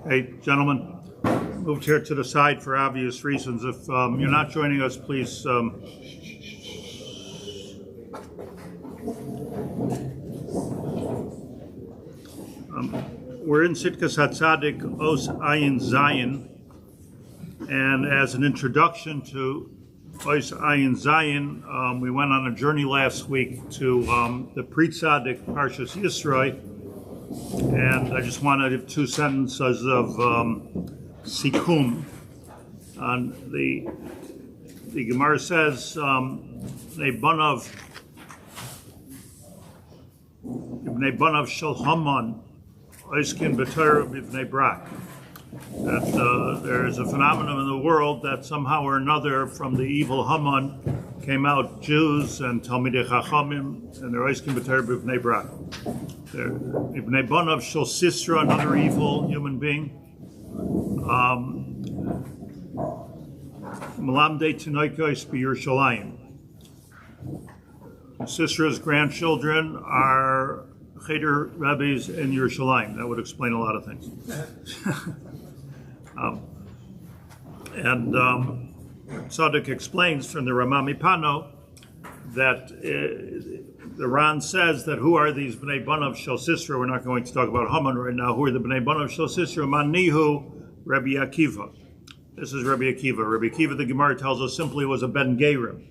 Hey, gentlemen, moved here to the side for obvious reasons. If you're not joining us, please. We're in Tzidkas Hatzadik, Os Ayin Zayin, and as an introduction to Os Ayin Zayin, we went on a journey last week to the pre-Tzadik Parshas Yisroi. And I just want to give 2 sentences of sikum. The Gemara says, Ibnei banav shel Haman oiskin b'Torah b'Bnei Brak. That there is a phenomenon in the world that somehow or another from the evil Haman came out Jews and Talmidei Chachamim, and they're oiskin b'Torah b'Bnei Brak. Ibnei banav shel Sitra, another evil human being. Malamdei tinoikos b'Yerushalayim. Sistra's grandchildren are cheder rabbis in Yerushalayim. That would explain a lot of things. Tzadok explains from the Ramah Mipano that the Ran says that who are these Bnei Banav Shel Sisra? We're not going to talk about Haman right now. Who are the Bnei Banav Shel Sisra? Manihu Rabbi Akiva. This is Rabbi Akiva. Rabbi Akiva, the Gemara tells us, simply was a Ben Gerim.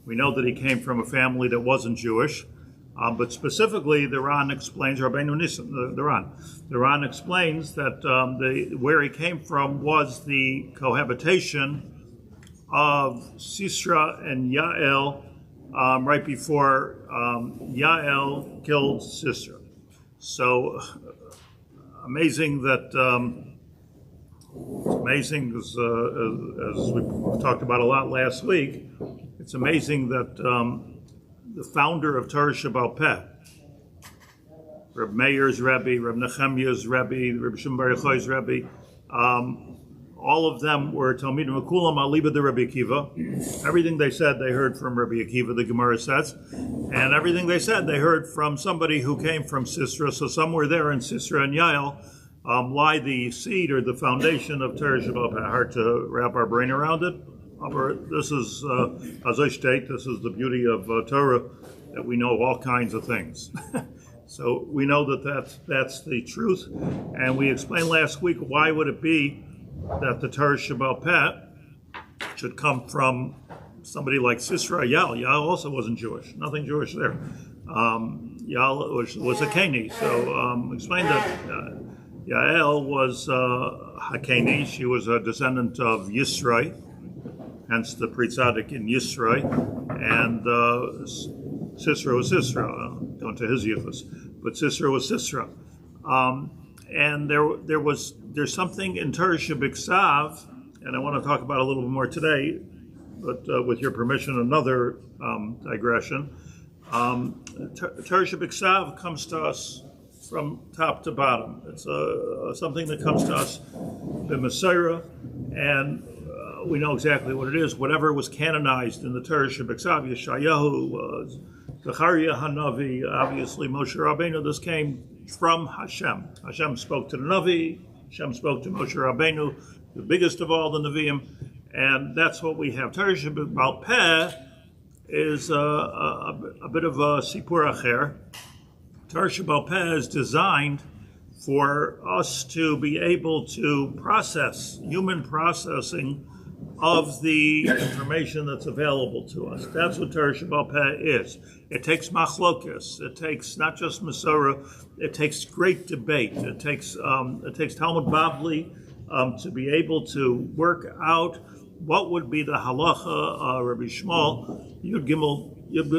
We know that he came from a family that wasn't Jewish, but specifically the Ran explains, Rabbeinu Nissen, the Ran explains that where he came from was the cohabitation of Sisra and Yael right before Yael killed Sisra. So amazing that it's amazing as we talked about a lot last week. It's amazing that the founder of Torah Shebeal Peh, Reb Meir's Rebbe, Reb Nechemiah's Rebbe, Reb Shimon Bar Yochai's Rebbe, all of them were Talmidim Akulam Aliba de Rabbi Akiva. Everything they said, they heard from Rabbi Akiva, the Gemara says. And everything they said, they heard from somebody who came from Sisra. So somewhere there in Sisra and Yael lie the seed or the foundation of Torah Shebeal Peh. Hard to wrap our brain around it. This is, as I state, this is the beauty of Torah, that we know all kinds of things. So we know that that's the truth. And we explained last week, why would it be that the Torah Shebeal Peh should come from somebody like Sisra Yael. Yael also wasn't Jewish, nothing Jewish there. Yael was a Keni, so explain that Yael was Hakeni. She was a descendant of Yisroi, hence the pre-Tzadik in Yisroi, and Sisra was Sisra, going to his yichus, but Sisra was Sisra. And there's something in Torah Shebeal, and I want to talk about a little bit more today, but with your permission, another digression. Torah Shebeal comes to us from top to bottom. It's something that comes to us b'Mesorah, and we know exactly what it is. Whatever was canonized in the Torah Shebeal, Yeshayahu was Zechariah Hanavi, obviously Moshe Rabbeinu. This came from Hashem. Hashem spoke to the Navi. Hashem spoke to Moshe Rabbeinu, the biggest of all the Nevi'im, and that's what we have. Torah Shebeal Peh is a bit of a Sitra Achra. Torah Shebeal Peh is designed for us to be able to process, human processing of the information that's available to us. That's what Torah Shebeal Peh is. It takes machlokas. It takes not just Mesorah. It takes great debate. It takes Talmud Bavli to be able to work out what would be the halacha. Rabbi Shmuel Yud Gimel This is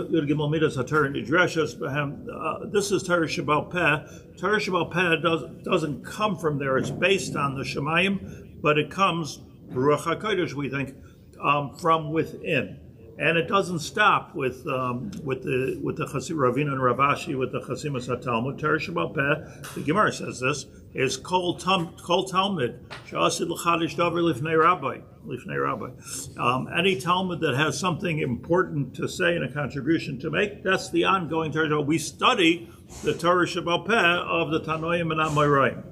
Torah Shebeal Peh. Torah Shebeal Peh doesn't come from there. It's based on the Shemayim, but it comes, Ruach HaKodesh, we think, from within. And it doesn't stop with the Ravina and Ravashi, with the Chasimas HaTalmud. Torah Shebeal Peh, the Gemara says this, is Kol Talmud, Sha'asid L'chadish Davar Lifnei Rabbi. Any Talmud that has something important to say and a contribution to make, that's the ongoing Torah. We study the Torah Shebeal Peh of the Tanoim and Amoraim.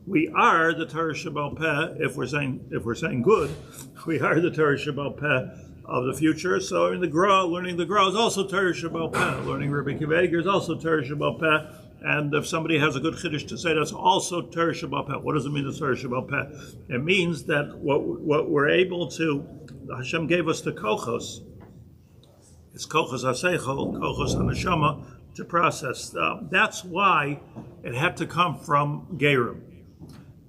We are the Torah Shebeal Peh, if we're saying good, we are the Torah Shebeal Peh of the future. So in the Gra, learning the Gra is also Torah Shebeal Peh. Learning Rabbi Akiva Eiger is also Torah Shebeal Peh. And if somebody has a good chiddush to say, that's also Torah Shebeal Peh. What does it mean, the Torah Shebeal Peh? It means that what we're able to, Hashem gave us the kochos. It's kochos haseichel, kochos haneshama, to process. That's why it had to come from Gerim.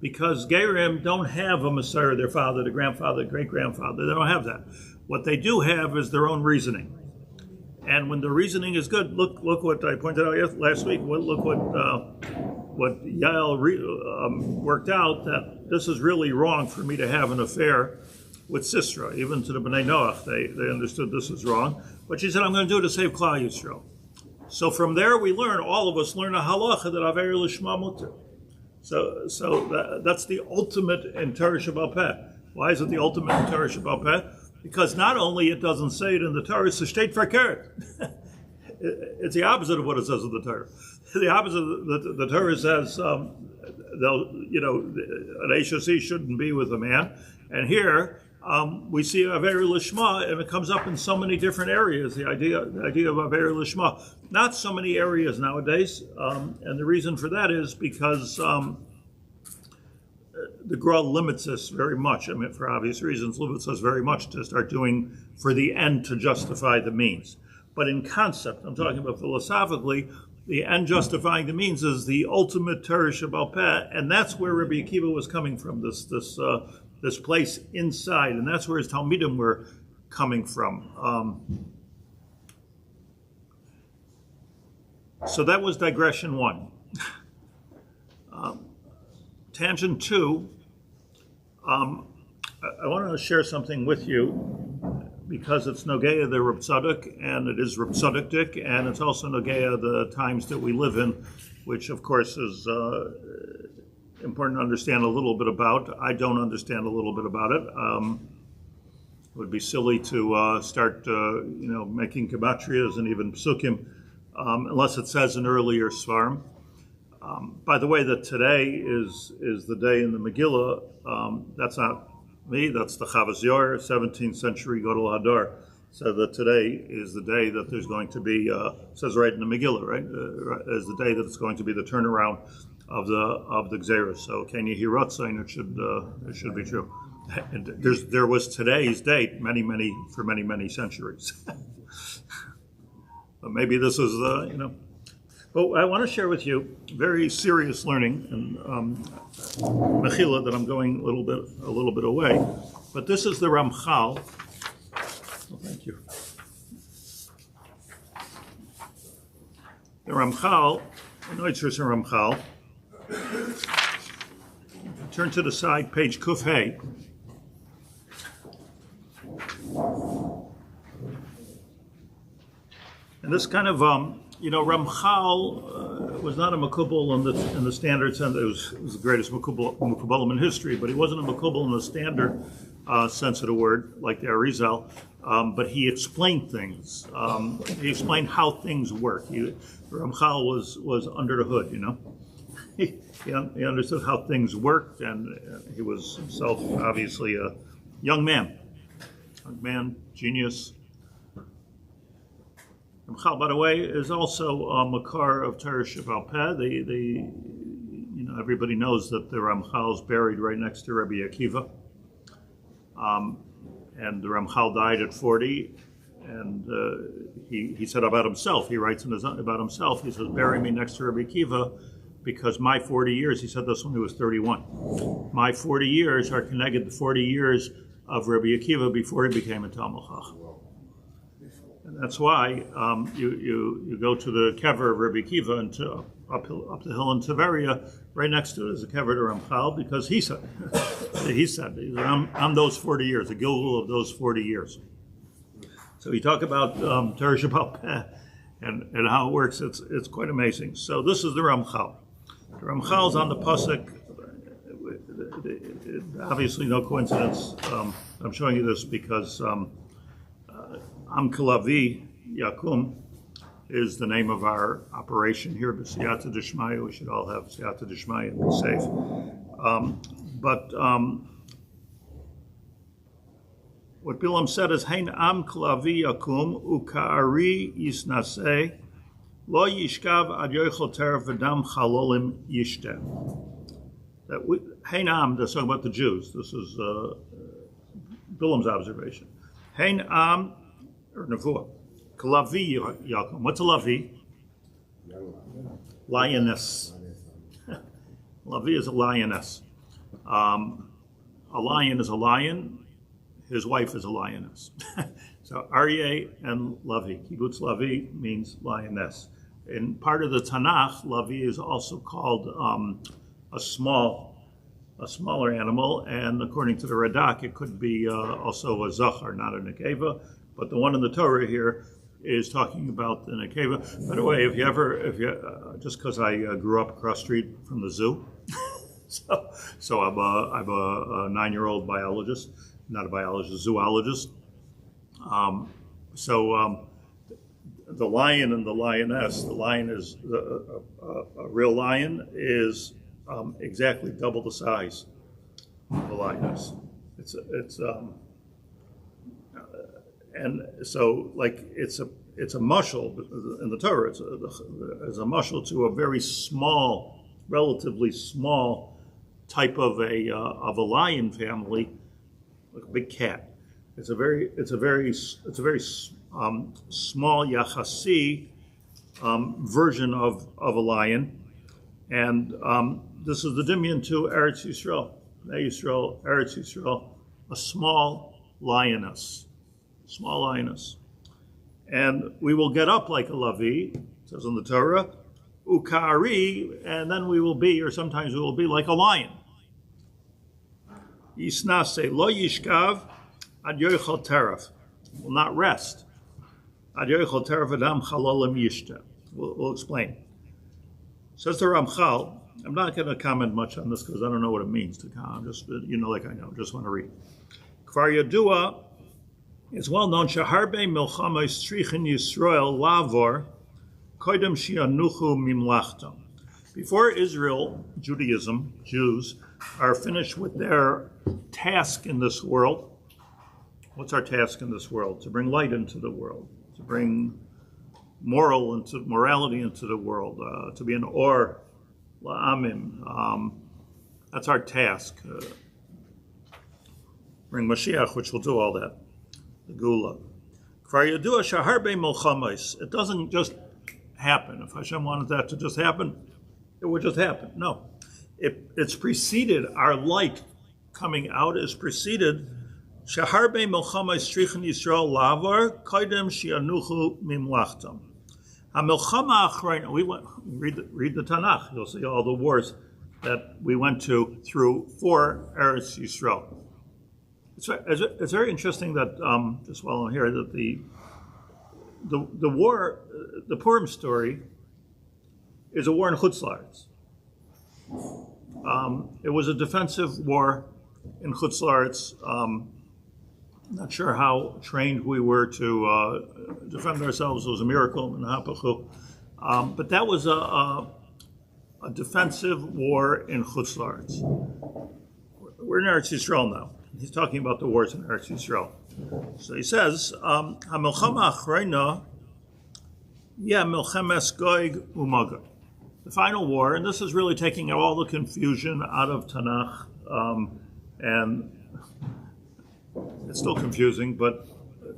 Because Gerim don't have a Messiah, their father, the grandfather, great-grandfather. They don't have that. What they do have is their own reasoning. And when the reasoning is good, look what I pointed out last week. Look what Yael worked out, that this is really wrong for me to have an affair with Sisera. Even to the Bnei Noach, they understood this is wrong. But she said, I'm going to do it to save Klal Yisrael. So from there we learn, all of us learn a halacha that Aver Lishma Muter. So that's the ultimate in Torah Shebeal Peh. Why is it the ultimate in Torah Shebeal Peh? Because not only it doesn't say it in the Torah, it's a state verkehrt. It's the opposite of what it says in the Torah. The opposite, the Torah says, an HSC shouldn't be with a man. And here, we see Aver Lishma, and it comes up in so many different areas, the idea of Aver Lishma. Not so many areas nowadays, and the reason for that is because the Gra limits us very much. I mean, for obvious reasons, limits us very much to start doing for the end to justify the means. But in concept, I'm talking about philosophically, the end justifying the means is the ultimate Torah Shebeal Peh, and that's where Rabbi Akiva was coming from, this place inside, and that's where his Talmidim were coming from. So that was digression 1. Tangent 2, I want to share something with you because it's Nogeya the Reb Tzadok, and it is Reb Tzadok, and it's also Nogeya the times that we live in, which of course is important to understand a little bit about. I don't understand a little bit about it. It would be silly to start making gematrias and even psukim unless it says an earlier svarim. By the way, that today is the day in the Megillah. That's not me, that's the Chavas Yor, 17th century Gadol Hadar. So that today is the day that there's going to be, it says right in the Megillah, right? Is the day that it's going to be the turnaround of the Gzeirah. So Ken Yehirotzain, it should be true. And there was today's date for many centuries. But maybe this is Well, I want to share with you very serious learning, and Mechila, that I'm going a little bit away. But this is the Ramchal. Oh, thank you. The Ramchal, Noitzers and Ramchal. Turn to the side, page Kuf Hey. And this kind of Ramchal was not a makubal in the standard sense. It was the greatest makubalim in history, but he wasn't a makubal in the standard sense of the word, like the Arizal. But he explained things. He explained how things work. Ramchal was under the hood, He understood how things worked, and he was himself obviously a young man, genius. Ramchal, by the way, is also a makar of Torah Shebeal Peh. Everybody knows that the Ramchal is buried right next to Rabbi Akiva, and the Ramchal died at 40. And he said about himself, he writes about himself. He says, "Bury me next to Rabbi Akiva, because my 40 years." He said this when he was 31. My 40 years are connected to 40 years of Rabbi Akiva before he became a Talmud Chacham. That's why you go to the kever of Rabbi Kiva and up the hill in Tiberia. Right next to it is a kever to Ramchal, because he said I'm those 40 years, the Gilgul of those 40 years. So you talk about Torah Shebeal Peh and how it works. It's quite amazing. So this is the Ramchal. The Ramchal is on the pasuk. Obviously, no coincidence. I'm showing you this because Am Kalavi Yakum is the name of our operation here. But Siyata Dishmaya, we should all have Siyata Dishmaya and be safe. What Bilam said is, Hein Am Kalavi Yakum Uka'ari Yisnaseh Lo Yishkav Ad Yochel Teref V'dam Chalolim Yishteh. That Hein Am, they're talking about the Jews. This is Bilam's observation. Hein Am, or Nevuah. Kalavi Yakum. What's a Lavi? Lioness. Lavi is a lioness. A lion is a lion. His wife is a lioness. So Aryeh and Lavi. Kibbutz Lavi means lioness. In part of the Tanakh, Lavi is also called a smaller animal, and according to the Radak, it could be also a Zachar, not a Nekeva. But the one in the Torah here is talking about the Nekeva. By the way, if you just because I grew up across the street from the zoo, so I'm a 9-year-old biologist, not a biologist, zoologist. The lion and the lioness. The lion is a real lion is exactly double the size of a lioness. And so like it's a mushal in the Torah. It's a mushal to a very small, relatively small type of a lion family, like a big cat. It's a very small yachasi version of a lion, and this is the dimion to Eretz Yisrael, Eretz Yisrael, a small lioness, and we will get up like a lavi, it says in the Torah, ukari, and then we will be, or sometimes we will be like a lion. Yisnase lo yishkav ad yochel teref, will not rest. Ad yochel teref adam chalolim yishta. We'll explain. Says the Ramchal. I'm not going to comment much on this because I don't know what it means to comment. I'm just, like I know. Just want to read. Kvar Yadua, it's well known. Shaharbe milchama strichen Yisrael lavor koidem shianuchu mimlachtam. Before Israel, Judaism, Jews, are finished with their task in this world. What's our task in this world? To bring light into the world, to bring morality into the world, to be an or la'amim. That's our task. Bring Mashiach, which will do all that. The Gula. Kvar Yadua Shaharbe Milchamais. It doesn't just happen. If Hashem wanted that to just happen, it would just happen. No. It's preceded, our light coming out is preceded. Shaharbe Milchamais Strichen Yisrael Lavar Koidem Shianuchu Mimlachtam. HaMilchama Achra. Read the Tanakh. You'll see all the wars that we went through for Eretz Yisrael. It's very interesting that just while I'm here that the war, the Purim story, is a war in Chutz La'aretz. It was a defensive war in Chutz La'aretz. Not sure how trained we were to defend ourselves. It was a miracle in Hapachu. But that was a defensive war in Chutz La'aretz. We're in Eretz Yisrael now. He's talking about the wars in Eretz Yisrael. So he says, "Hamilchama achrayna, milchemes Gog Umagog." The final war, and this is really taking all the confusion out of Tanakh, and it's still confusing, but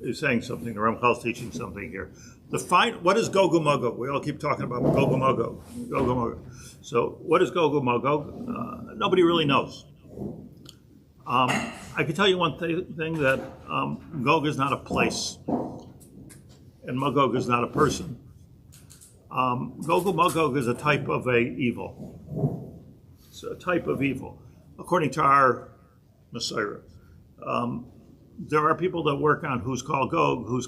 he's saying something. The Ramchal's teaching something here. What is Gog and Magog? We all keep talking about Gog and Magog. Gog and Magog. So what is Gog and Magog? Nobody really knows. I can tell you one thing that Gog is not a place. and Magog is not a person. Gog and Magog is a type of evil. It's a type of evil, according to our Messiah. There are people that work on who's called Gog, who is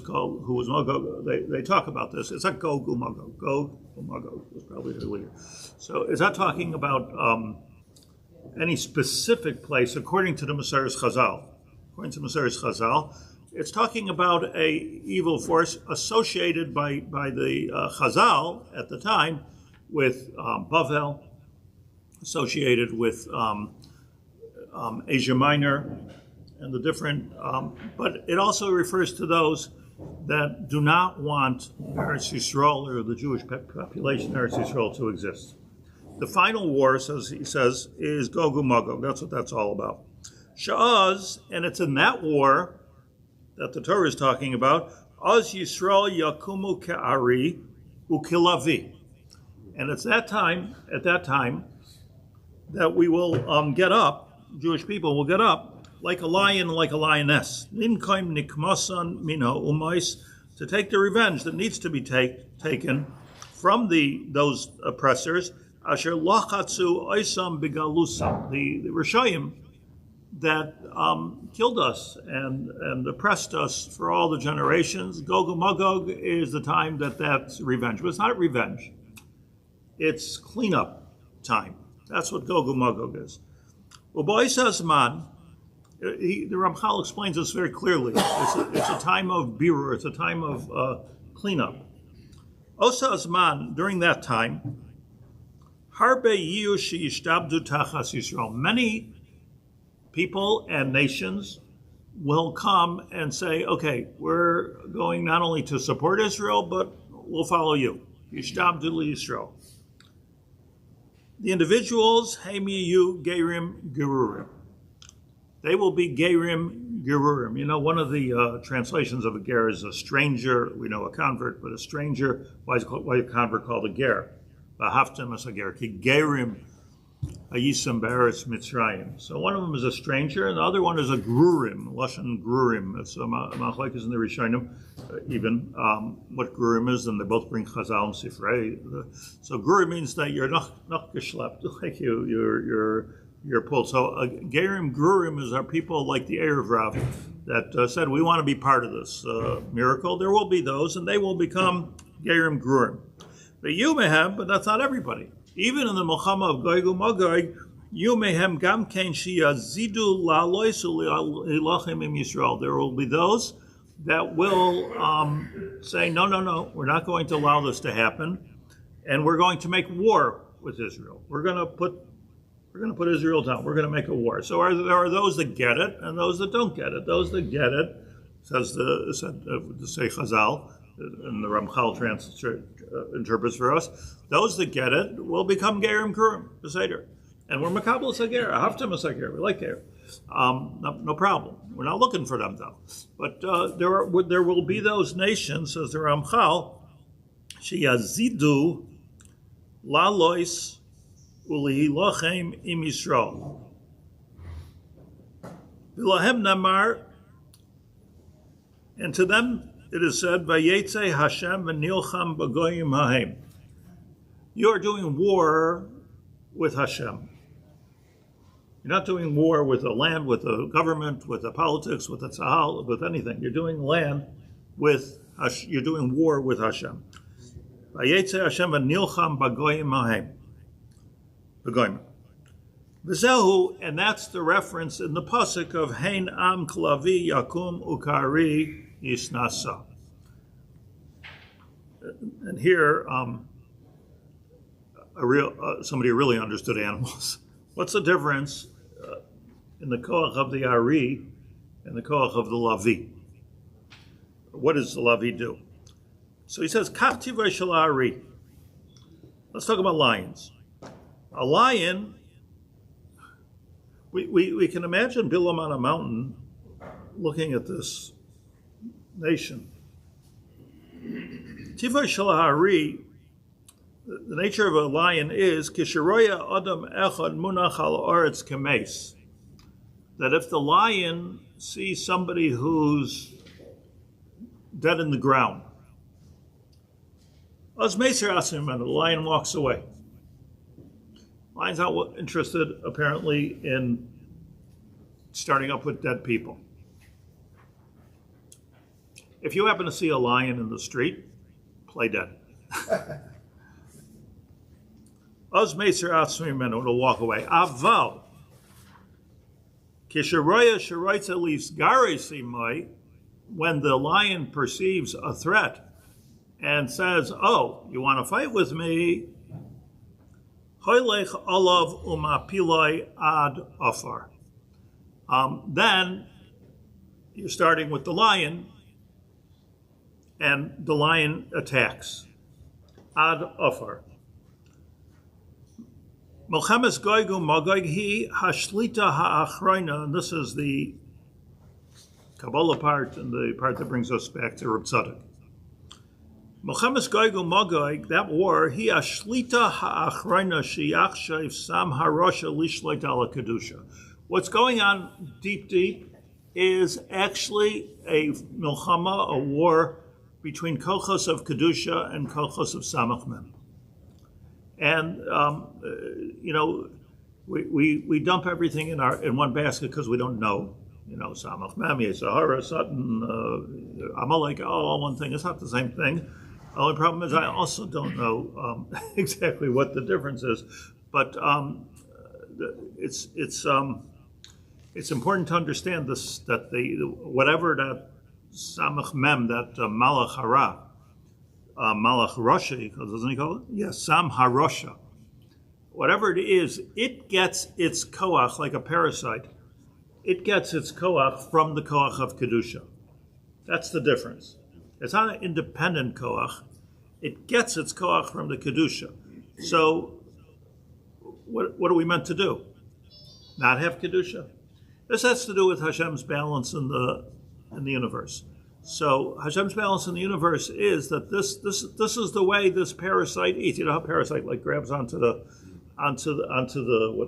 Magog. They talk about this. It's not Gog and Magog. Gog and Magog was probably the leader. So is that talking about any specific place according to the Messiah's Chazal? According to Messiah's Chazal, it's talking about a evil force associated by the Chazal at the time with Bavel, associated with Asia Minor, and the different, but it also refers to those that do not want Eretz Yisrael or the Jewish population Eretz Yisrael to exist. The final war, he says, is Gog and Magog. That's what that's all about. Sha'az, and it's in that war that the Torah is talking about, Az Yisrael Yakumu Ke'ari Ukilavi. And it's at that time, that we will get up, Jewish people will get up, like a lion, like a lioness, Ninkaim Nikmasan Mina Umais, to take the revenge that needs to be taken from those oppressors, Asher Lachatzu Oisam Bigalusam, the Rishayim that killed us and oppressed us for all the generations. Gog and Magog is the time that's revenge. But it's not revenge. It's cleanup time. That's what Gog and Magog is. Uboisasman, the Ramchal explains this very clearly. It's a time of birur. It's a time of cleanup. Osa Azman, during that time, Harbe Yiyu Sheishtabdu Tachas Yisrael. Many people and nations will come and say, okay, we're going not only to support Israel, but we'll follow you. Yishtabdu Yisrael. The individuals, Hemiyu Gerim Gerurim. They will be Gerim Gerurim. You know, one of the translations of a ger is a stranger. We know a convert, but a stranger. Why is a convert called a ger? V'haftem as a ger. Ki Gerim Hayisam Be'eretz Mitzrayim. So one of them is a stranger, and the other one is a Grurim, Lashon Grurim. It's a machlokes in the Rishonim, even what Grurim is, and they both bring Chazal and Sifrei. So Grurim means that you're not geschlept, like you're pulled. So Gerim Grurim is our people like the Erev Rav that said, we want to be part of this miracle. There will be those, and they will become Gerim Grurim. But you may have, but that's not everybody. Even in the Milchama of Gog and Magog, you may have gam kein shiyazidu la'aloisu li'ilachim im Yisrael. There will be those that will say, no, we're not going to allow this to happen, and we're going to make war with Israel. We're going to put Israel down. We're going to make a war. So there are those that get it and those that don't get it. Those that get it, says the Sey Chazal, and the Ramchal interprets for us, those that get it will become Gerim Kurim, the Seder. And we're Makabal Sager, Haftam Sager, we like Ger. No problem. We're not looking for them though. But there will be those nations, says the Ramchal, Sheyazidu Lalois Ulihilachem Im Yisrael. Vilahem Namar, and to them it is said, Vayetze Hashem v'nilcham b'goyim hahem. You are doing war with Hashem. You're not doing war with the land, with the government, with the politics, with the tzahal, with anything. You're doing you're doing war with Hashem. Vayetze Hashem v'nilcham b'goyim hahem. B'goyim. V'zehu, and that's the reference in the pasuk of Hein Am Klavi Yakum Ukari Yisnasa. And here, somebody really understood animals. What's the difference in the koach of the Ari and the koach of the Lavi? What does the Lavi do? So he says, Kach tivei shel Ari. Let's talk about lions. A lion, we can imagine Bilam on a mountain looking at this nation. Tivei shel Ari, the nature of a lion is kisharoya adam echad munach al aretz kemes. That if the lion sees somebody who's dead in the ground, Az Meser Asim, and the lion walks away. Lion's not interested, apparently, in starting up with dead people. If you happen to see a lion in the street, play dead. Az Meser Asim, and it'll walk away. Aval. Kisharoya Sharaitza Lis Garesimai, when the lion perceives a threat and says, oh, you want to fight with me? Hoylech olav umapiloi ad afar. Then you're starting with the lion, and the lion attacks. Ad afar. Milchemes Gog and Magog hi hashlita ha'achroina, and this is the Kabbalah part and the part that brings us back to Reb Tzadok. Milchemes Gog and Magog, that war, hi hashlita ha'achroina she'achshav sam harosha lishleit ala kedusha. What's going on deep is actually a milchama, a war between kolchos of kedusha and kolchos of samach mem. And we dump everything in one basket because we don't know. Samach Mem, Sahara, Sutton, Amalek, all one thing. It's not the same thing. The only problem is I also don't know exactly what the difference is. But it's important to understand this, that whatever that Samach Mem, that Malach Hara, Malach Roshi, doesn't he call it? Yes, Sam Harosha. Whatever it is, it gets its koach like a parasite. It gets its koach from the koach of Kedusha. That's the difference. It's not an independent koach. It gets its koach from the Kedusha. So, what are we meant to do? Not have Kedusha? This has to do with Hashem's balance in the universe. So Hashem's balance in the universe is that this is the way this parasite eats. You know how a parasite grabs onto the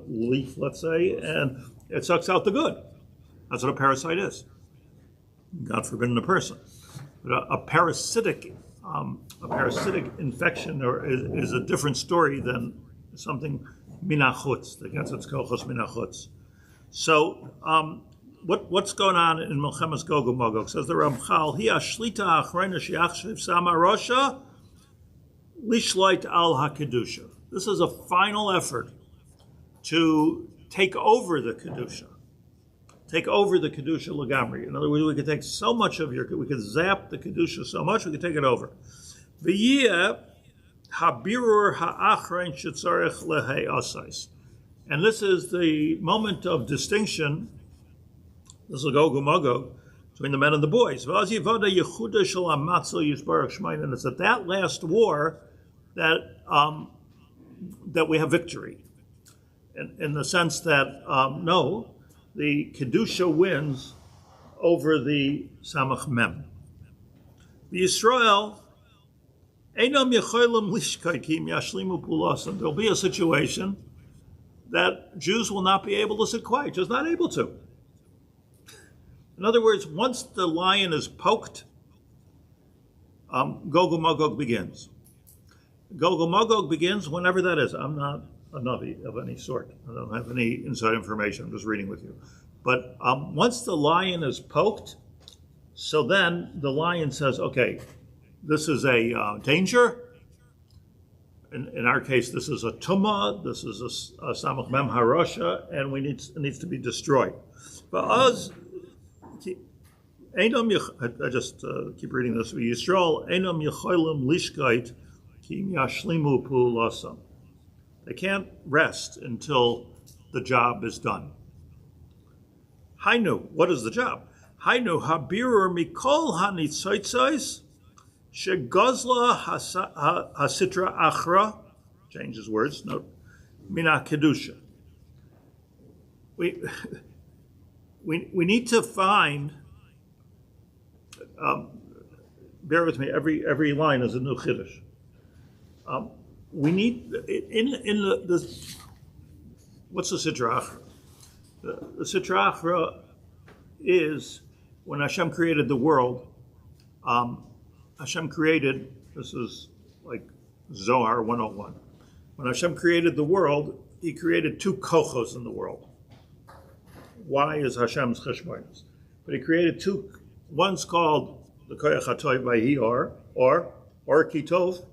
leaf, let's say, and it sucks out the good. That's what a parasite is. God forbid in a person. But a parasitic infection is a different story than something minachutz that gets its kochos minachutz. So what's going on in Milchemes Gog and Magog? Says the Ramchal, hi ashlita achreina she'achshav sama rosha lishleit al hakedusha. This is a final effort to take over the kedusha. Take over the kedusha legamri. In other words, we could take so much of we could zap the kedusha so much, we could take it over. V'yeh habirur ha'achrein shetzarech lehei asais. And this is the moment of distinction. This will Gog and Magog between the men and the boys. And it's at that last war that we have victory. In the sense that, no, the Kedusha wins over the Samach Mem. The Yisrael, there'll be a situation that Jews will not be able to sit quiet, just not able to. In other words, once the lion is poked, Gog and Magog begins. Gog and Magog begins whenever that is. I'm not a Navi of any sort. I don't have any inside information. I'm just reading with you. But once the lion is poked, so then the lion says, okay, this is a danger. In our case, this is a tumah, this is a samach mem harosha, and it needs to be destroyed. But us, I just keep reading this. Yisrael enam yecholim lishkait ki yashlimu pulasam. They can't rest until the job is done. Hainu, what is the job? Hainu habirur mikol hanitzoitzos shegozla hasitra achra. Changes words. Note mina kedusha. We need to find. Bear with me. Every line is a new chiddush. We need in the what's the Sitra Achra? The Sitra Achra is when Hashem created the world. Hashem created. This is like Zohar 101. When Hashem created the world, he created two kochos in the world. Why is Hashem's cheshbonos? But he created two. One's called the koach hatoiv vayhi or kitov,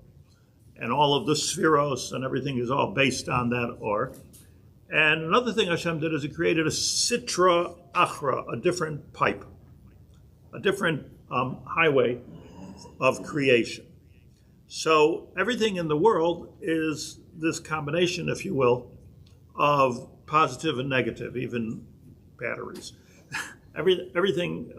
and all of the spheros and everything is all based on that or. And another thing Hashem did is he created a Sitra Achra, a different pipe, a different highway of creation. So everything in the world is this combination, if you will, of positive and negative, even batteries. Everything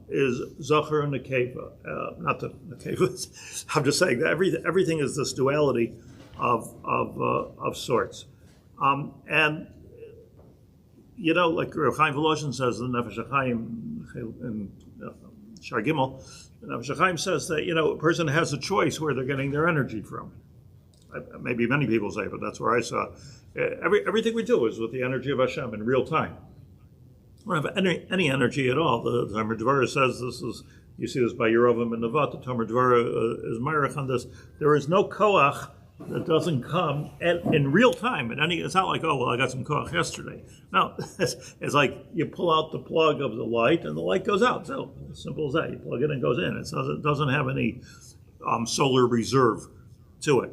is Zachar and Nekeva, not the Nekeva. I'm just saying that everything is this duality of sorts. And, you know, like Rav Chaim says in Nefesh Chaim in Shar Gimel, Nefesh Chaim says that, you know, a person has a choice where they're getting their energy from. Maybe many people say, but that's where I saw. Everything we do is with the energy of Hashem in real time. We don't have any energy at all. The Tomer Dvara says this is, you see this by Yerovim and Nevat, the Tomer Dvara is Meirach on this. There is no koach that doesn't come in real time. It's not like, oh, well, I got some koach yesterday. No, it's like you pull out the plug of the light and the light goes out. So as simple as that. You plug it and it goes in. It doesn't have any solar reserve to it.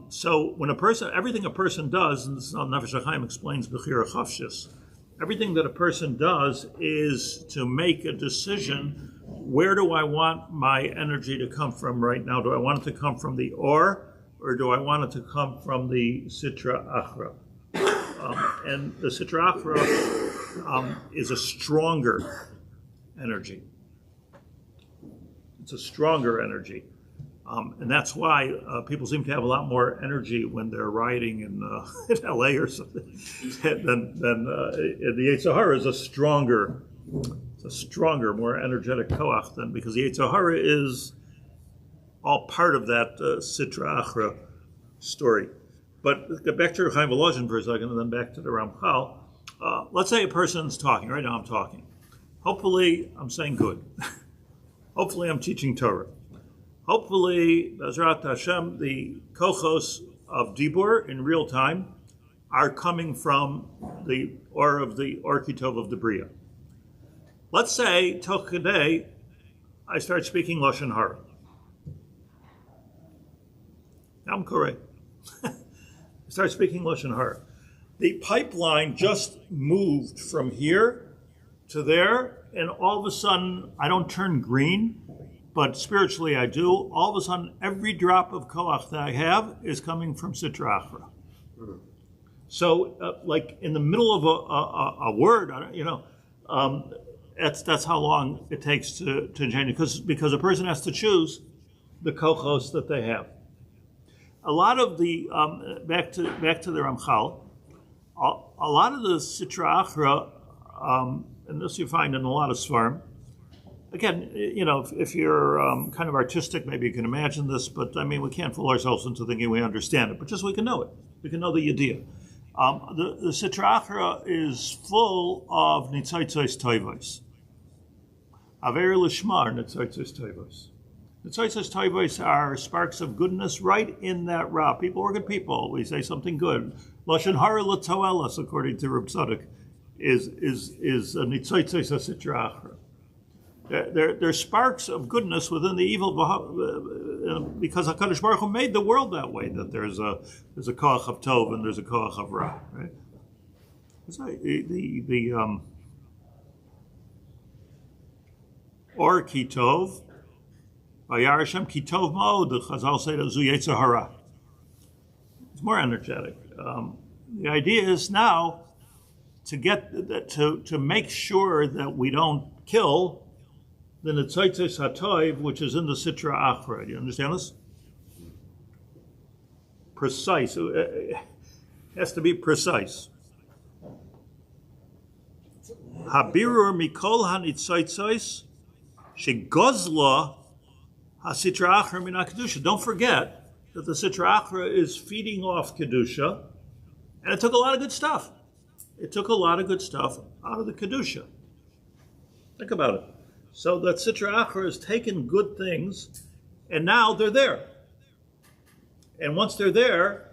So when everything a person does, and this is how Nefesh Chaim explains Bechira Chavshis, everything that a person does is to make a decision, where do I want my energy to come from right now? Do I want it to come from the or do I want it to come from the Sitra Achra? And the Sitra Achra is a stronger energy. It's a stronger energy. And that's why people seem to have a lot more energy when they're riding in LA or something than the Yetzer Hara is a stronger, more energetic koach than, because the Yetzer Hara is all part of that Sitra Achra story. But get back to Chaim Volozhin for a second and then back to the Ramchal. Let's say a person's talking. Right now I'm talking. Hopefully I'm saying good. Hopefully I'm teaching Torah. Hopefully, Bezrat Hashem, the kochos of Dibur in real time are coming from the or of the or kitov of the Bria. Let's say, toch kadei, I start speaking Lashon Hara. I'm correct. I start speaking Lashon Hara. The pipeline just moved from here to there, and all of a sudden, I don't turn green, but spiritually I do. All of a sudden, every drop of koach that I have is coming from Sitra Achra. So, like in the middle of a word, you know, that's how long it takes to change it, because a person has to choose the kochos that they have. A lot of the back to the Ramchal, a lot of the Sitra Achra, and this you find in a lot of Svarim. Again, you know, if you're kind of artistic, maybe you can imagine this, but I mean, we can't fool ourselves into thinking we understand it, but just we can know it. We can know the idea. The Sitra Achra is full of nitzotzos toivos. Aver lishmar nitzotzos toivos. Nitzotzos toivos are sparks of goodness right in that ra. People are good people. We say something good. Lashon hara l'toelas, according to Reb Tzadok, is a nitzotzos Sitra Achra. They're sparks of goodness within the evil, because HaKadosh Baruch Hu made the world that way, that there's a koach of tov and there's a koach of ra, right? So or kitov, vayar Hashem kitov ma'od, the Chazal say that zu yetzer hara. It's more energetic. The idea is now to get to make sure that we don't kill the Tzidkas Hatzadik, which is in the Sitra Achra. Do you understand this? Precise. It has to be precise. Habirur mikol hanitzaitzais shegozla hasitra achra min kedusha. Don't forget that the Sitra Achra is feeding off kedusha, and it took a lot of good stuff. It took a lot of good stuff out of the kedusha. Think about it. So that Sitra Achra has taken good things, and now they're there. And once they're there,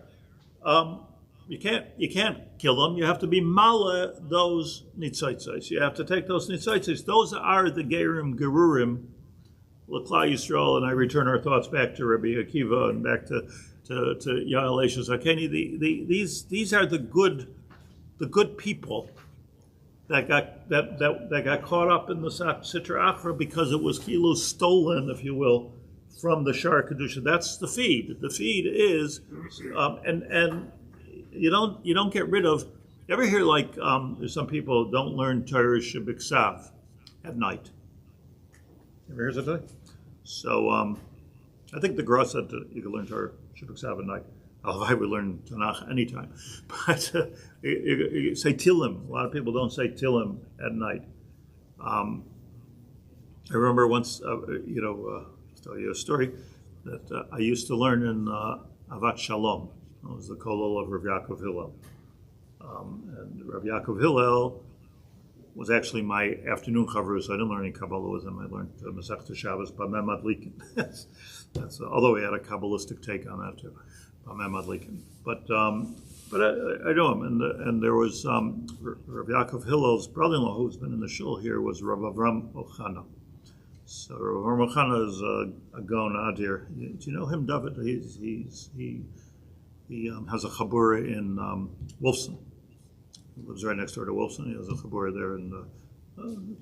you can't kill them. You have to be mala those nitzitzis. You have to take those nitzitzis. Those are the gerim gerurim, l'klal Yisrael. And I return our thoughts back to Rabbi Akiva and back to Yael Eishes Hakeni. These are the good people that got caught up in the Sitra Achra because it was kilo stolen, if you will, from the Shar Kedusha. That's the feed. The feed is, and you don't get rid of. You ever hear like there's some people don't learn Torah Shebeal Peh at night. You ever hear such a thing? So I think the Gra said that you can learn Torah Shebeal Peh at night. I would learn Tanakh anytime, but you say Tilim. A lot of people don't say Tilim at night. I remember once, I'll tell you a story that I used to learn in Avat Shalom. It was the kolol of Rav Yaacov Hillel. And Rav Yaacov Hillel was actually my afternoon chaver, so I didn't learn any Kabbalah with him. I learned Masechta Shabbos Bameh Madlikin. That's although he had a Kabbalistic take on that too. Bameh Madlikin. But I know him, and there was Rav Yaacov Hillel's brother-in-law who's been in the shul here was Rav Avraham Ochana. So Rav Ochana is a Gaon Adir. Do you know him, David? He has a chabura in Wolfson. He lives right next door to Wolfson. He has a chabura there, and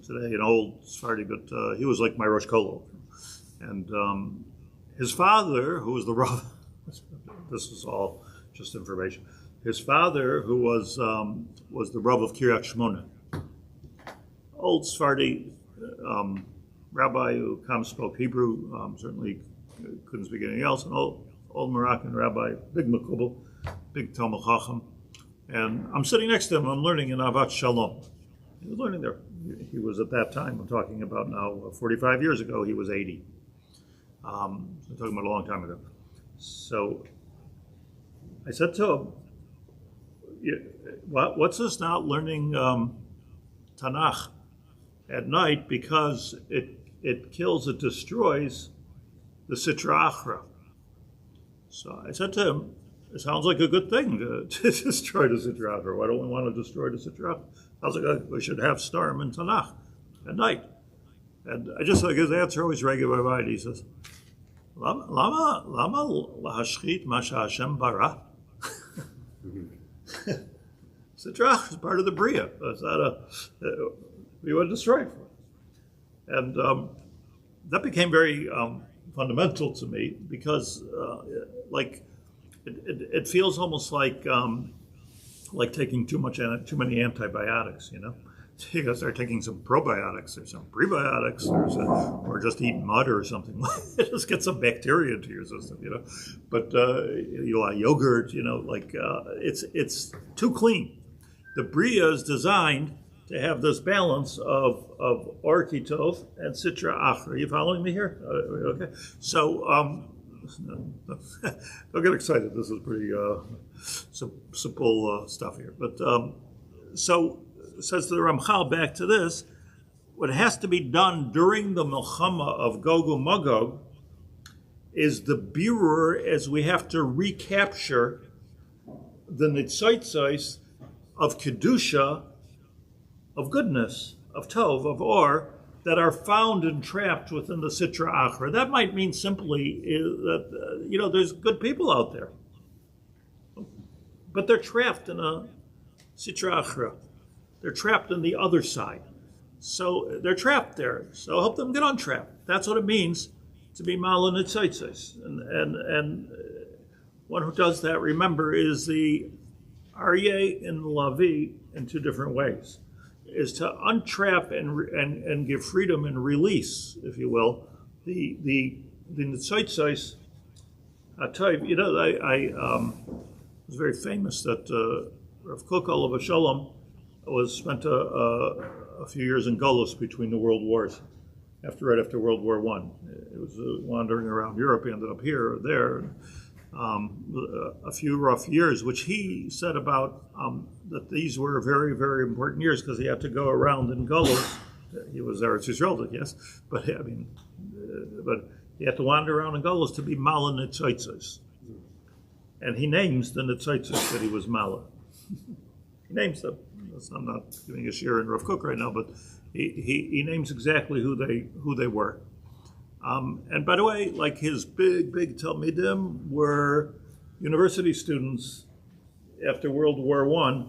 today an old Sephardi, but he was like my Rosh Kolo. And his father, who was the Rav, this is all just information. His father, who was the Rav of Kiryat Shmona, old Sephardi rabbi who spoke Hebrew, certainly couldn't speak anything else, an old Moroccan rabbi, big Makubal, big Talmud Chacham. And I'm sitting next to him, I'm learning in Avat Shalom. He was learning there. He was at that time, I'm talking about now, 45 years ago, he was 80. I'm talking about a long time ago. So I said to him, what's this not learning Tanakh at night because it kills, it destroys the Sitra Achra. So I said to him, it sounds like a good thing to destroy the Sitra Achra. Why don't we want to destroy the Sitra Achra? I was like, we should have Starm and Tanakh at night. And I just like his answer always regular by mind. He says, Lama lahashchit ma she'Hashem bara? Sitra Achra is part of the Bria. That's not we want to destroy it for. And that became very fundamental to me because, it feels almost like taking too many antibiotics. You know, you got to start taking some probiotics or some prebiotics or just eat mud or something. Just get some bacteria into your system. You know, but yogurt. You know, it's too clean. The Bria is designed to have this balance of Or Kitov and Sitra Achra. Are you following me here? Okay. So don't get excited. This is pretty simple stuff here. But so says the Ramchal back to this, what has to be done during the Milchama of Gog and Magog is the birur, as we have to recapture the nitzotzos of Kedusha, of goodness, of Tov, of Or, that are found and trapped within the Sitra Achra. That might mean simply that, there's good people out there, but they're trapped in a Sitra Achra. They're trapped on the other side. So they're trapped there. So help them get untrapped. That's what it means to be Mala Nitzitzis. And one who does that, remember, is the Aryeh and Lavi in two different ways. Is to untrap and give freedom and release, if you will, the Nitzitzis type. You know, I was very famous that Rav Kukal of Sholom spent a few years in Golos between the world wars, right after World War I. It was wandering around Europe. He ended up here or there. A few rough years, which he said about that these were very, very important years because he had to go around in Golos. He was there as Israel, yes, but he had to wander around in Golos to be Mala Nitzitzis. and he names the Netzitzes that he was Mala. He names them. I'm not giving a Shiur in Rav Kook right now, but he names exactly who they were. And by the way, like his big Talmidim were university students after World War I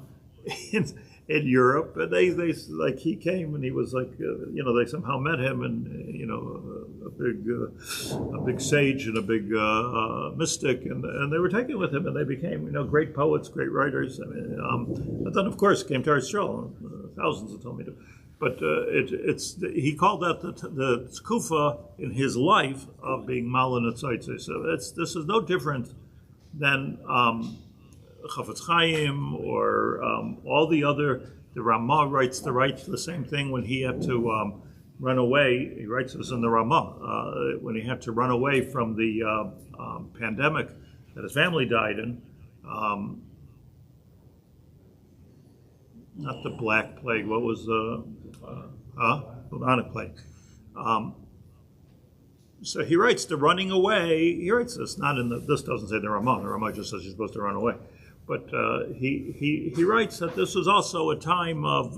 in Europe. And they like he came and he was like, they somehow met him and, a big sage and a big mystic, and they were taken with him and they became, great poets, great writers. I mean, and then of course came Torah Shebeal, thousands of Talmidim. But he called that the tkufa in his life of being Mala Netzitzes. So this is no different than Chaim or all the other. The Ramah writes the same thing when he had to run away. He writes this in the Ramah when he had to run away from the pandemic that his family died in. Not the Black Plague. What was the bubonic plague? So he writes the running away. He writes this not in this doesn't say the Ramah. The Ramah just says you're supposed to run away. But he writes that this was also a time of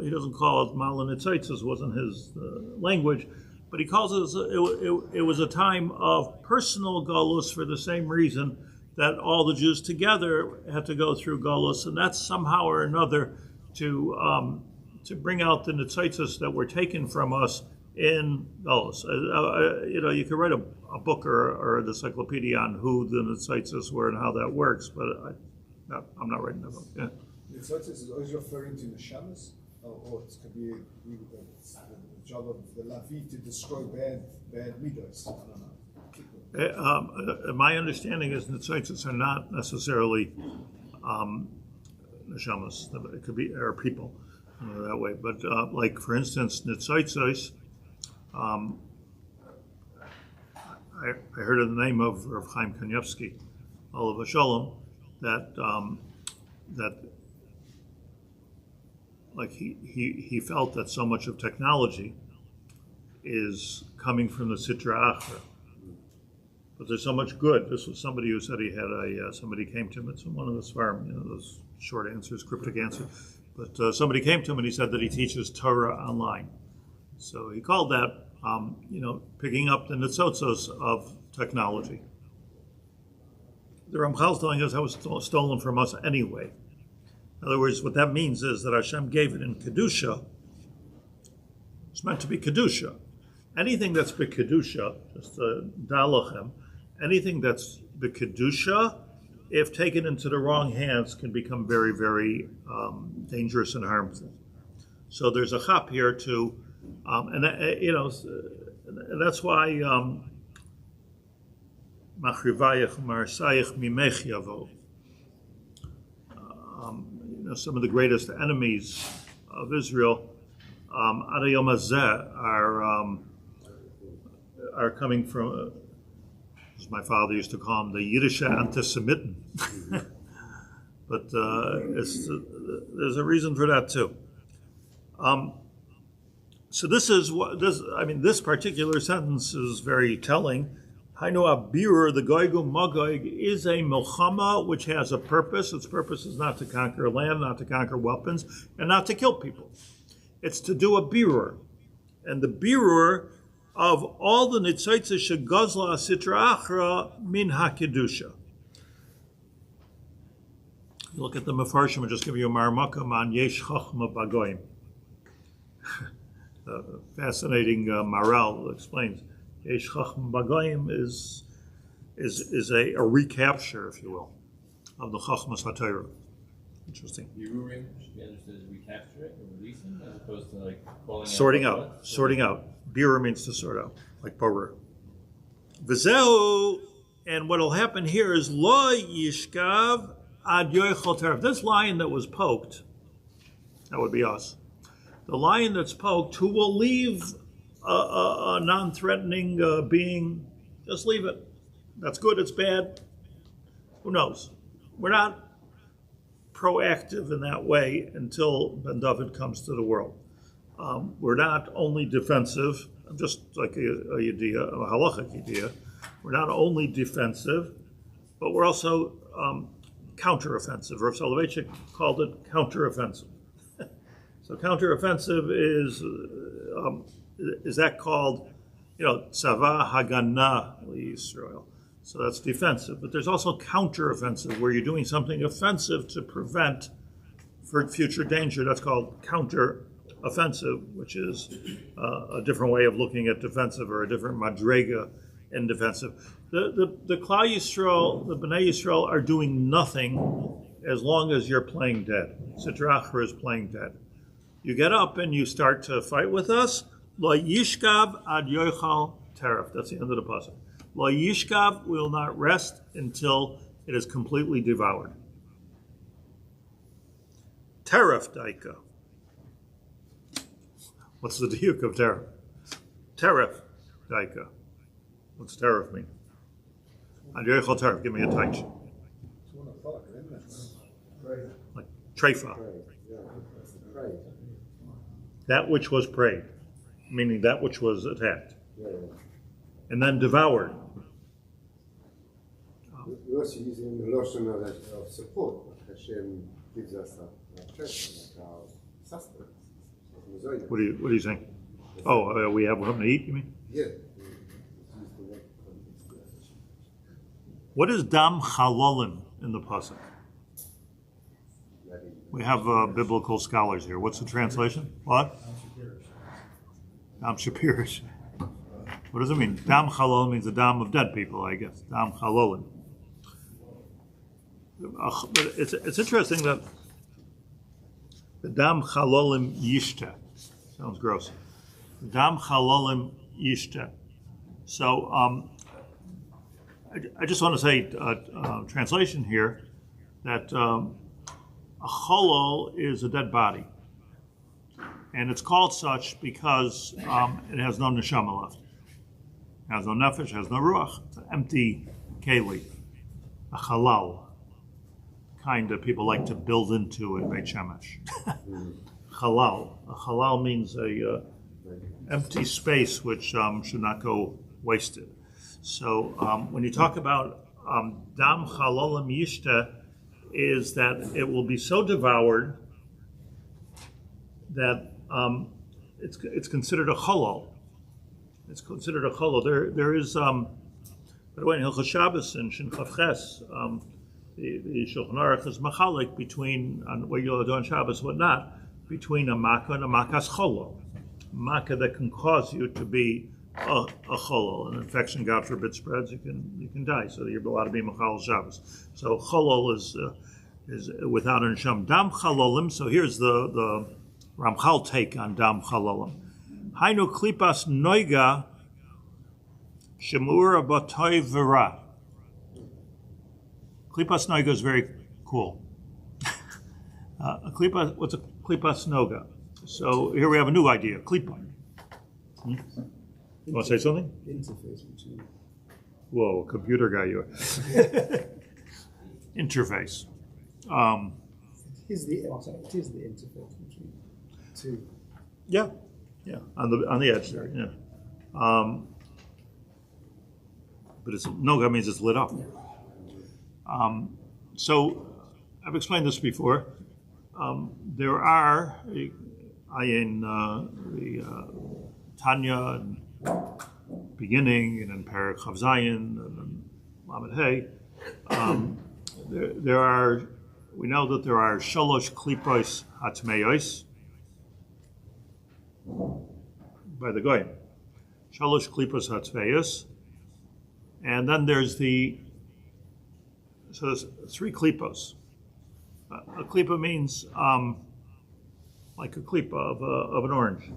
he doesn't call it Mala Netzitzes, wasn't his language, but he calls it was a time of personal galus for the same reason that all the Jews together had to go through galus, and that's somehow or another to bring out the Netzitzes that were taken from us in galus. You could write a book or an encyclopedia on who the Netzitzes were and how that works, but I'm not writing that book. Yeah. Netzitzes is always referring to neshama, or it could be the job of the Lavi to destroy bad midos. I don't know. My understanding is Netzitzes are not necessarily neshamas. It could be or people that way. But like for instance, Netzitzes, I heard of the name of Rav Chaim Kanievsky, Olav Sholom, that like he felt that so much of technology is coming from the Sitra Achra. But there's so much good. This was somebody who said he had somebody came to him. It's one of those those short answers, cryptic answers. But somebody came to him and he said that he teaches Torah online. So he called that, picking up the nitzotzos of technology. The Ramchal's telling us that was stolen from us anyway. In other words, what that means is that Hashem gave it in Kedusha. It's meant to be Kedusha. Anything that's B'Kedusha, just dalachem, anything that's B'Kedusha, if taken into the wrong hands, can become very, very dangerous and harmful. So there's a chap here to, and that's why Machrivayach Marsayach Mimech Yavo. Some of the greatest enemies of Israel, Adayom Hazeh, are coming from, as my father used to call them, the Yiddish anti-Semitin. But there's a reason for that too. So this particular sentence is very telling. Hainu Abir, the Gog and Magog, is a milchama which has a purpose. Its purpose is not to conquer land, not to conquer weapons, and not to kill people. It's to do a birur. And the birur of all the Netzitzes shegazla Sitra Achra min hakedusha. Look at the Mefarshim and just give you a marmakam on Yesh Chachma Bagoyim. Fascinating Maral explains. Yesh Chachma Bagoyim is a recapture, if you will, of the Chachmas HaTorah. Interesting. Birurim should be understood as recapture it or releasing, as opposed to like calling sorting out. Birur means to sort out, like borur. V'zeu, and what will happen here is lo yishkav ad yochel terav. This lion that was poked, that would be us. The lion that's poked, who will leave a non-threatening being, just leave it. That's good, it's bad. Who knows? We're not proactive in that way until Ben David comes to the world. We're not only defensive, just like a halachic idea, we're not only defensive, but we're also counteroffensive. Rav Soloveitchik called it counteroffensive. So counteroffensive is that called, tzava hagana Yisrael. So that's defensive. But there's also counteroffensive, where you're doing something offensive to prevent for future danger. That's called counteroffensive, which is a different way of looking at defensive, or a different madrega in defensive. The Klal Yisrael, the Bnei Yisrael, are doing nothing as long as you're playing dead. Sitra Achra is playing dead. You get up and you start to fight with us. Lo yishkav ad yochal teref. That's the end of the pasuk. Lo yishkav will not rest until it is completely devoured. Teref daika. What's the diuk of teref? Teref daika. What's teref mean? Ad yochal teref. Give me a touch. Like treifa. That which was preyed, meaning that which was attacked, and then devoured. We're also using the lotion of support. Hashem gives us our strength, our sustenance. What are you saying? Oh, we have something to eat, you mean? Yeah. What is dam chalolim in the pasuk? We have biblical scholars here. What's the translation? What? Dam shapirish. What does it mean? Dam chalol means the dam of dead people, I guess. Dam chalolim. But it's interesting that the dam chalolim yishta sounds gross. Dam chalolim yishta. So I just want to say translation here that. A cholol is a dead body, and it's called such because it has no neshama left. It has no nefesh, has no ruach. It's an empty keli, a halal, kind that people like to build into in Bet Shemesh. Halal. A halal means a empty space which should not go wasted. So when you talk about dam chalolim yishta, is that it will be so devoured that it's considered a cholol. It's considered a cholol. There is, by the way, in Hilchos Shabbos and Shin Chav Ches, the Shulchan Aruch is machalik between what you'll do on Shabbos, what not, between a makkah and a makas cholol. A makkah that can cause you to be a cholol. An infection, God forbid, spreads, you can die. So you're allowed to be machal Shabbos. So cholol is without an neshama. Dam chalolim. So here's the Ramchal take on dam chalolim. Hainu klipas noiga shemura batoy vera. Klipas noiga is very cool. What's a klipas noga? So here we have a new idea. Klipa. You want to say something? Interface between. Whoa, computer guy you are. Interface. It is the interface between two. Yeah, on the edge there. Yeah, but it's noga means it's lit up. So I've explained this before. There are in the Tanya and beginning, and in Perek Chav Zayin and then Lamed Hey. There are. We know that there are shalosh klipos hatmeyos by the goyim. Shalosh klipos hatmeyos, and then there's there's three klipos. A klipa means like a klipa of an orange.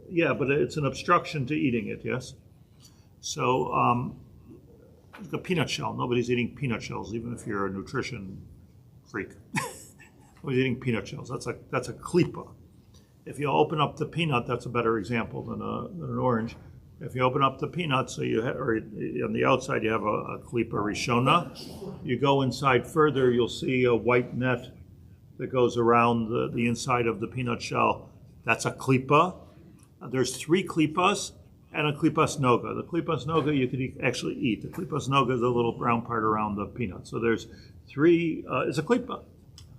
Yeah, but it's an obstruction to eating it. Yes. So. Like a peanut shell. Nobody's eating peanut shells, even if you're a nutrition freak. Nobody's eating peanut shells. That's a klipa. If you open up the peanut, that's a better example than an orange. If you open up the peanut, so or on the outside you have a klipa rishona. You go inside further, you'll see a white net that goes around the inside of the peanut shell. That's a klipa. There's three klipas. and a klipas noga. The klipas noga you could actually eat. The klipas noga is a little brown part around the peanut. So there's 3. It's a klipa,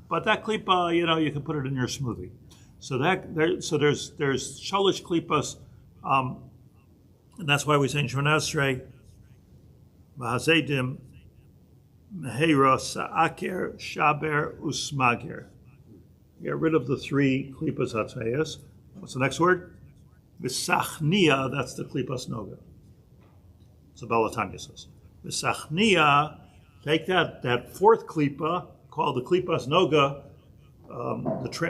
but that klipa, you can put it in your smoothie. So there's shalish klipas, and that's why we say in Shemona Esrei, v'hazedim meheira sa'aker shaber usmager. Get rid of the 3 klipas hatzayas. What's the next word? V'sachnia, that's the klipas noga. So Balatanya says. V'sachnia, take that 4th klipa, called the klipas noga,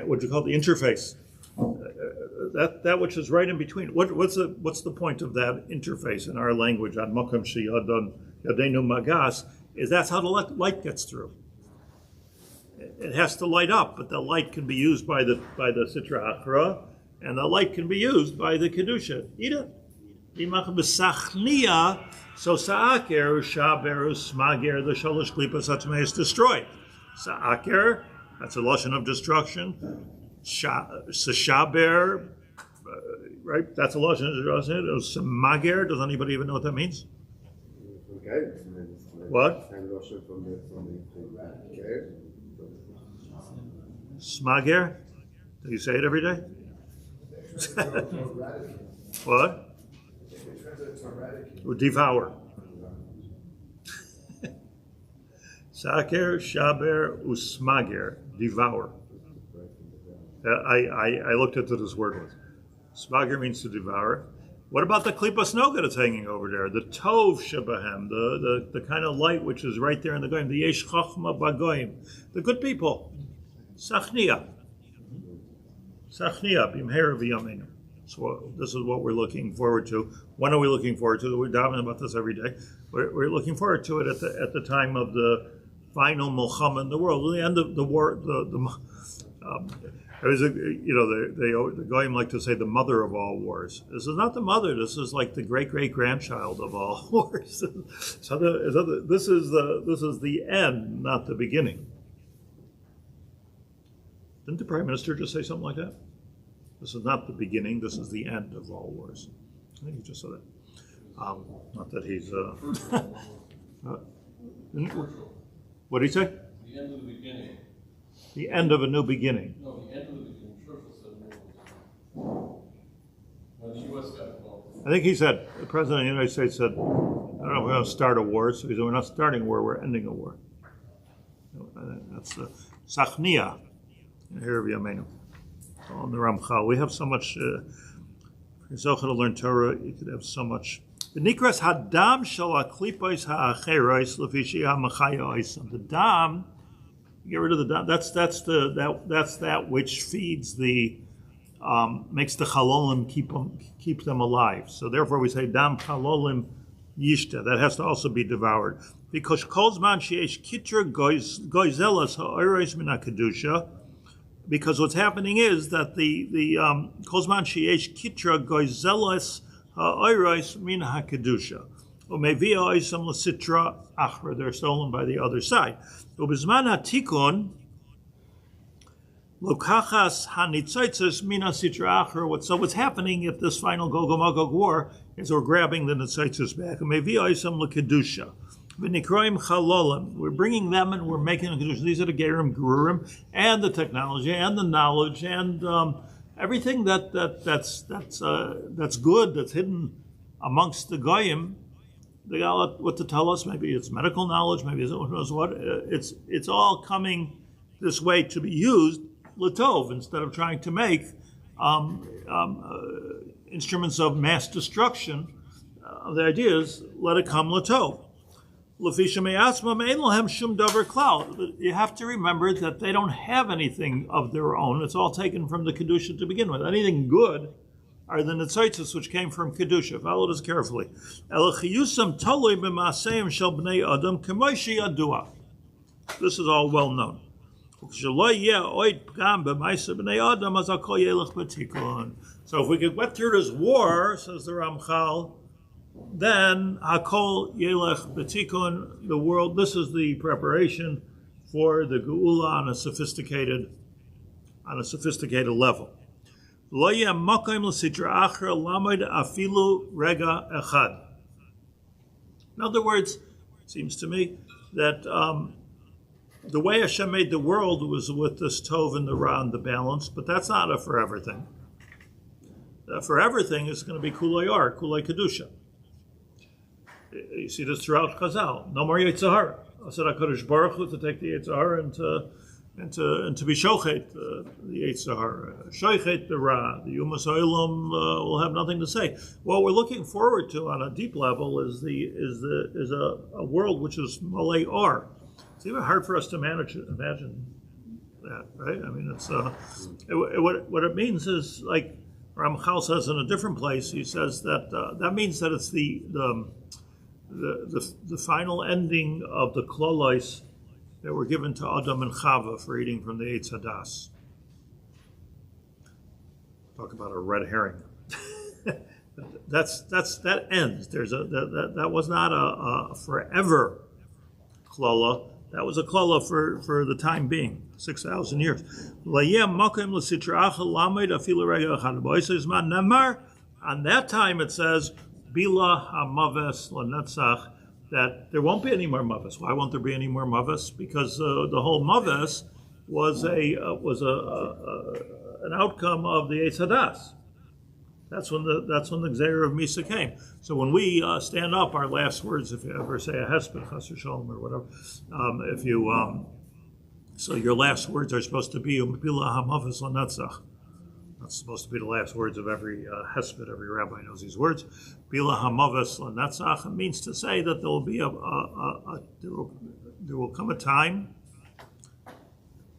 what you call the interface. That which is right in between. What's the point of that interface in our language? Ad makom sheyadon yadenu magas, is that's how the light gets through. It has to light up, but the light can be used by the Sitra Achra, and the light can be used by the Kedusha. So Sa'aker, Shaber, Smager, the Shalosh Klipas Hatzmei is destroyed. Sa'aker, that's a lashon of destruction. Shaber, right? That's a lashon of destruction. Smager, does anybody even know what that means? What? Smager? Do you say it every day? What? Devour. Saker, shaber, usmager, devour. I looked into this word once. Smager means to devour. What about the klipas noga that's hanging over there? The tov shebahem, the kind of light which is right there in the goyim. The yesh chachma bagoyim, the good people. Sachnia, b'mehara v'yameinu. So this is what we're looking forward to. When are we looking forward to it? We're davening about this every day. We're looking forward to it at the time of the final milchama in the world, the end of the war. The goyim like to say the mother of all wars. This is not the mother. This is like the great grandchild of all wars. So this is the end, not the beginning. Didn't the Prime Minister just say something like that? This is not the beginning, this is the end of all wars. I think he just said that. Not that he's... what did he say? The end of the beginning. The end of a new beginning. No, the end of the beginning. Churchill said war. When the U.S. got involved. I think he said, the President of the United States said, I don't know if we're going to start a war, so he said, we're not starting a war, we're ending a war. That's the Sachnia. Here we are. On the Ramchal, we have so much. Zocha to learn Torah, you could have so much. The nikras hadam shel haklipos ha'acheros lefishi ha'machaya oisam. The dam, get rid of the dam. That's that which feeds the, makes the chalolim keep them alive. So therefore we say dam chalolim yishta. That has to also be devoured because kol zman sheyesh kitra goizelas ha'oros min ha'kedusha. Because what's happening is that the kozman sheyesh kitra goizelas ha'oros min hakedusha u'mevia oisam l'sitra achra. They're stolen by the other side. Ubizman hatikun lokachas hanitzotzes min sitra achra. So what's happening at this final Gog and Magog war is we're grabbing the nitzotzes back. U'mevia oisam l'kedusha. We're bringing them and we're making them. These are the gerim, gururim, and the technology, and the knowledge, and everything that's good, that's hidden amongst the goyim. They got what to tell us. Maybe it's medical knowledge. Maybe it's who knows what. It's all coming this way to be used latov instead of trying to make instruments of mass destruction. The idea is let it come latov. You have to remember that they don't have anything of their own. It's all taken from the Kedusha to begin with. Anything good are the Netzotzes which came from Kedusha. Follow this carefully. This is all well known. So if we could get through this war, says the Ramchal, then Hakol Yelech B'tikun, the world. This is the preparation for the Geula on a sophisticated level. Lo yeh makom l'sitra achra lamed afilu rega echad. In other words, it seems to me that the way Hashem made the world was with this tov and the ra and the balance, but that's not a forever thing. The forever thing is going to be kulei or, kulei kedusha. You see this throughout Chazal. No more Yitzhahara. I said HaKadosh Baruch Hu to take the Yitzhahara and to be shochet the Yitzhahara, shochet the ra. The Yumas Olam will have nothing to say. What we're looking forward to on a deep level is a world which is malei or. It's even hard for us to imagine that, right? I mean, it's what it means is, like Ramchal says in a different place. He says that that means that it's the final ending of the klolos that were given to Adam and Chava for eating from the Eitz Hadas. Talk about a red herring. That ends. That was not a forever klola. That was a klola for the time being, 6,000 years. On that time it says, Bila hamaves lanetzach, that there won't be any more maves. Why won't there be any more maves? Because the whole maves was an outcome of the Eitz Hadas. That's when the Gzeira of Misa came. So when we stand up, our last words, if you ever say a hesped, chas shalom or whatever, so your last words are supposed to be Bila hamaves lanetzach. That's supposed to be the last words of every hesped. Every rabbi knows these words. Bila hamaves lanetzach. It means to say that there will be there will come a time.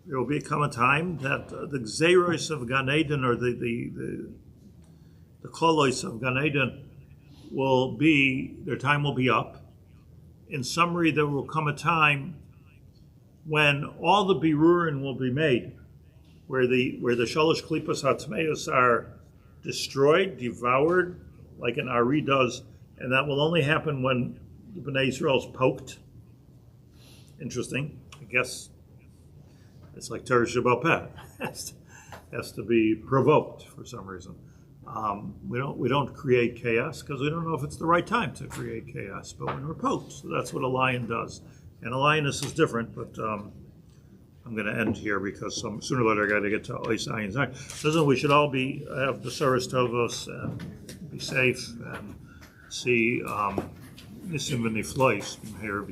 There will become a time that the gzeiros of Gan Eden, or the klolos of Gan Eden, will be, their time will be up. In summary, there will come a time when all the birurin will be made, where the shalosh klipas hatmeus are destroyed, devoured, like an Ari does, and that will only happen when the Bnei Yisrael is poked. Interesting. I guess it's like Torah Shebeal Peh. has to be provoked for some reason. We don't create chaos because we don't know if it's the right time to create chaos, but when we're poked, so that's what a lion does. And a lioness is different, but I'm going to end here because sooner or later I got to get to Ois Ayin Zayin. Listen, we should all have Besaros Tovos and be safe and see Nisim v'Niflois from here.